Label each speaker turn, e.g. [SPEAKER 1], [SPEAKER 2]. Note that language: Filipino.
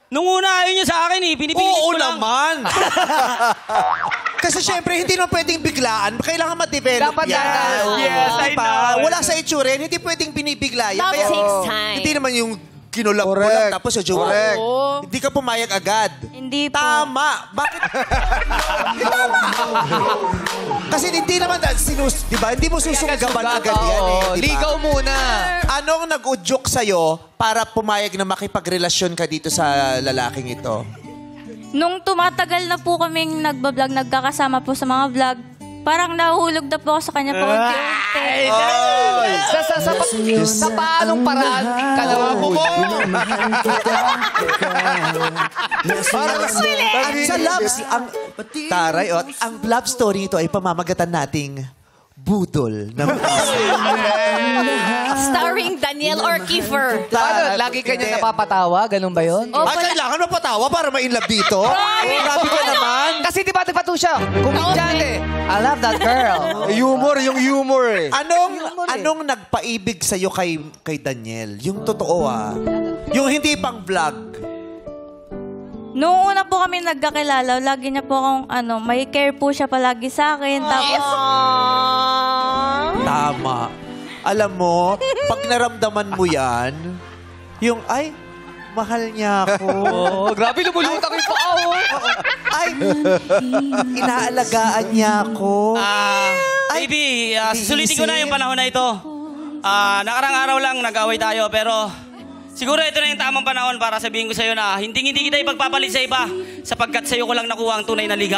[SPEAKER 1] Nung una, ayaw niya sa akin eh. Pinipilit
[SPEAKER 2] Oo
[SPEAKER 1] ko lang.
[SPEAKER 2] naman. Kasi syempre, hindi naman pwedeng biglaan. Kailangan ma-develop
[SPEAKER 3] Dapat
[SPEAKER 2] yan.
[SPEAKER 3] dahan.
[SPEAKER 1] Yes, I
[SPEAKER 2] Diba?
[SPEAKER 1] know.
[SPEAKER 2] Wala sa itsura yan. Hindi pwedeng binibigla yan.
[SPEAKER 4] Love takes time.
[SPEAKER 2] Hindi naman yung kinulap mo lang
[SPEAKER 5] Correct.
[SPEAKER 2] tapos sa jowa.
[SPEAKER 5] Correct.
[SPEAKER 2] Hindi ka pumayag agad.
[SPEAKER 4] Hindi po.
[SPEAKER 2] Tama. Bakit? Tama. Kasi hindi naman, di ba? Hindi mo susunggaban agad yan eh. Diba?
[SPEAKER 3] Ligaw muna.
[SPEAKER 2] Anong nag-udyok sa'yo para pumayag na makipagrelasyon ka dito sa lalaking ito?
[SPEAKER 6] Nung tumatagal na po kaming nagbablog, nagkakasama po sa mga vlog, parang nahuhulog na po ako sa kanya paunti-unti.
[SPEAKER 3] Sa paanong paraan kalawa mo mo?
[SPEAKER 2] Sa Taray, ang love story ito ay pamamagatan nating budol ng
[SPEAKER 4] Starring Daniel Orkifer.
[SPEAKER 3] Paano? Lagi ka niya napapatawa? Ganun ba yun?
[SPEAKER 6] O,
[SPEAKER 2] Ay, kailangan mapatawa para ma-inlove dito? Grabe ka naman.
[SPEAKER 3] Kasi di ba nagpato siya? Kumidyante. I love that girl.
[SPEAKER 5] Humor, yung humor eh.
[SPEAKER 2] Anong nagpaibig sa'yo kay Daniel? Yung totoo Yung hindi pang vlog.
[SPEAKER 6] Noong una po kami nagkakilala, lagi niya po akong, may care po siya palagi sa akin. Tapos,
[SPEAKER 2] Tama. Alam mo, pag naramdaman mo yan, yung, ay, mahal niya ako.
[SPEAKER 3] Oh, grabe, lumulutak yung paa.
[SPEAKER 2] Ay, inaalagaan niya ako.
[SPEAKER 1] Baby, susulitin ko na yung panahon na ito. Nakarang araw lang nag-away tayo, pero siguro ito na yung tamang panahon para sabihin ko sa'yo na hindi kita ipagpapalit sa iba sapagkat sa'yo ko lang nakuha ang tunay na ligaya.